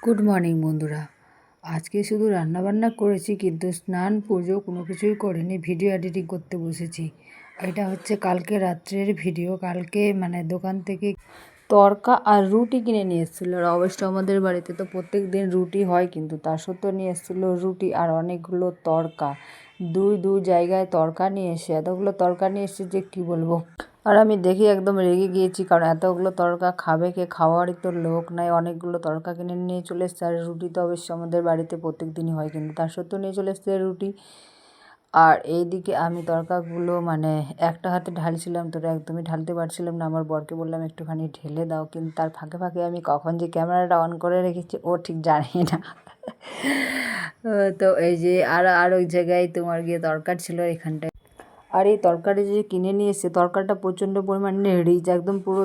Good morning বন্ধুরা। আজকে শুধু রান্নাবান্না করেছি, কিন্তু স্নান পুজো কোনো কিছুই করিনি। ভিডিও এডিটিং করতে বসেছি। এটা হচ্ছে কালকে রাত্রের ভিডিও। কালকে দোকান থেকে তড়কা আর রুটি কিনে নিয়ে এসেছিলো। আর অবশ্য আমাদের বাড়িতে তো প্রত্যেক দিন রুটি হয়, কিন্তু তার সত্ত্বেও নিয়ে এসেছিলো রুটি আর অনেকগুলো তড়কা। দুই জায়গায় তড়কা নিয়ে এসে এতগুলো তড়কা নিয়ে এসেছে যে কী বলবো। আর আমি দেখি একদম রেগে গিয়েছি, কারণ এতগুলো তড়কা খাবে কে? খাওয়ারই তো লোক নাই। অনেকগুলো তড়কা কিনে নিয়ে চলে এসছে। আর রুটি তো অবশ্য আমাদের বাড়িতে প্রত্যেক দিনই হয়, কিন্তু তার সত্ত্বেও নিয়ে চলে এসছে রুটি। আর এইদিকে আমি তড়কাগুলো একটা হাতে ঢালছিলাম, তো একদমই ঢালতে পারছিলাম না। আমার বরকে বললাম একটুখানি ঢেলে দাও, কিন্তু তার ফাঁকে ফাঁকে আমি কখন যে ক্যামেরাটা অন করে রেখেছি ও ঠিক জানি না। তো এই যে আর ওই জায়গায় তোমার গিয়ে তরকারি ছিল এখানটায়। আর এই তরকারি যে কিনে নিয়ে এসছে, তরকারিটা প্রচণ্ড পরিমাণে রিচ, একদম পুরো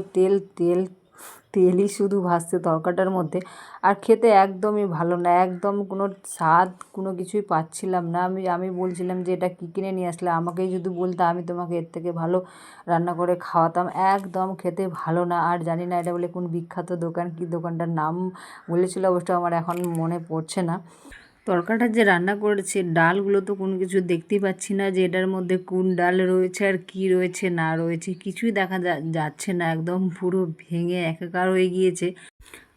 তেলই শুধু ভাসছে তরকারিটার মধ্যে। আর খেতে একদমই ভালো না, একদম কোনো স্বাদ কোনো কিছুই পাচ্ছিলাম না। আমি বলছিলাম যে এটা কী কিনে নিয়ে আসলে, আমাকেই যদি বলতে আমি তোমাকে এর থেকে ভালো রান্না করে খাওয়াতাম। একদম খেতে ভালো না। আর জানি না এটা বলে কোন বিখ্যাত দোকান, কি দোকানটার নাম বলেছিল, অবশ্য আমার এখন মনে পড়ছে না। তরকাটা যে রান্না করেছে, ডালগুলো তো কোনো কিছু দেখতেই পাচ্ছি না যে এটার মধ্যে কোন ডাল রয়েছে আর কি রয়েছে না রয়েছে, কিছুই দেখা যাচ্ছে না। একদম পুরো ভেঙে একাকার হয়ে গিয়েছে।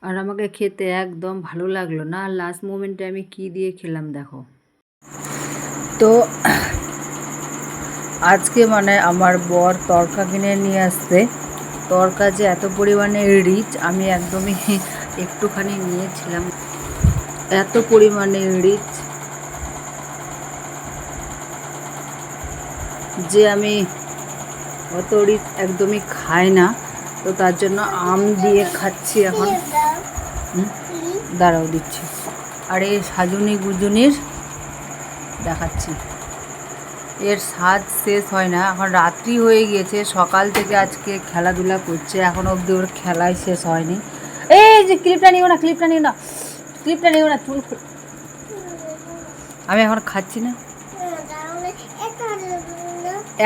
আর আমাকে খেতে একদম ভালো লাগলো না। লাস্ট মোমেন্টে আমি কি দিয়ে খেলাম দেখো। তো আজকে আমার বর তরকা কিনে নিয়ে আসতে, তরকা যে এত পরিমাণে রিচ, আমি একদমই একটুখানি নিয়েছিলাম। এত পরিমাণে রিচ যে আমি অত রিচ একদমই খাই না। তো তার জন্য আম দিয়ে খাচ্ছি এখন। দাঁড়াও দিচ্ছি। আর এই সাজুনি গুজুনির দেখাচ্ছি, এর স্বাদ শেষ হয় না। এখন রাত্রি হয়ে গিয়েছে, সকাল থেকে আজকে খেলাধুলা করছে, এখন অবধি ওর খেলাই শেষ হয়নি। এই যে ক্লিপটা নিও না, চুল। আমি এখন খাচ্ছি না।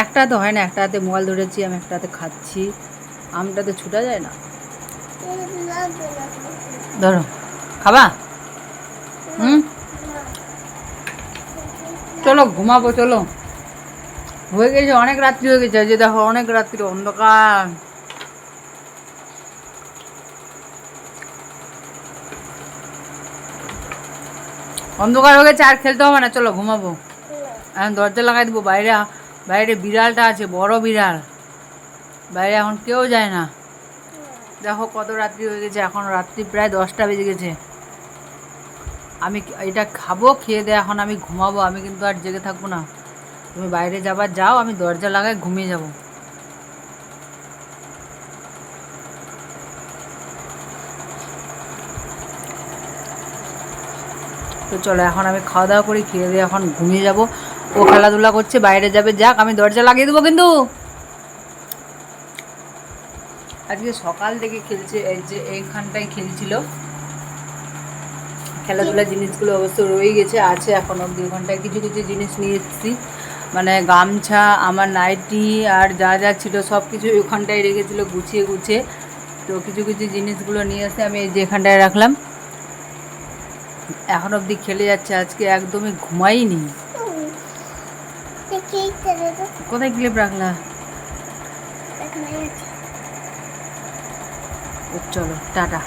একটা তো হয় না, একটা হাতে মোবাইল ধরেছি, আমি একটা হাতে খাচ্ছি। আমটা তো ছুটা যায় না। ধরো, খাবা? চলো ঘুমাবো, চলো। হয়ে গেছে, অনেক রাত্রি হয়ে গেছে। যে দেখো, অনেক রাত্রি, অন্ধকার। অন্ধকার হয়ে গেছে, আর খেলতে হবে না, চলো ঘুমাবো। এখন দরজা লাগাই দেবো। বাইরে বিড়ালটা আছে, বড় বিড়াল। বাইরে এখন কেউ যায় না। দেখো কত রাত্রি হয়ে গেছে, এখন রাত্রি প্রায় 10টা বেজে গেছে। আমি এটা খাবো, খেয়ে দিয়ে এখন আমি ঘুমাবো। আমি কিন্তু আর জেগে থাকবো না। তুমি বাইরে যাও, আমি দরজা লাগাই ঘুমিয়ে যাব। তো চলো এখন আমি খাওয়া দাওয়া করি, খেয়ে দিয়ে এখন ঘুমিয়ে যাব। ও খেলাধুলা করছে, বাইরে যাবে, যাক, আমি দরজা লাগিয়ে দেবো কিন্তু। আজকে সকাল থেকে খেলছে, এই যে এইখানটায় খেলছিল। খেলাধুলার জিনিসগুলো অবশ্য রয়ে গেছে, আছে এখন অব্দি। ওখানটায় কিছু কিছু জিনিস নিয়ে এসেছি, গামছা, আমার নাইটি আর যা যা ছিল সব কিছু ওখানটায় রেখেছিলো গুছিয়ে। তো কিছু কিছু জিনিসগুলো নিয়ে এসে আমি এই যে এখানটায় রাখলাম। এখন অবধি খেলে যাচ্ছে, আজকে একদমই ঘুমাইনি। কোথায় ক্লিপ রাখলা? চলো টাটা।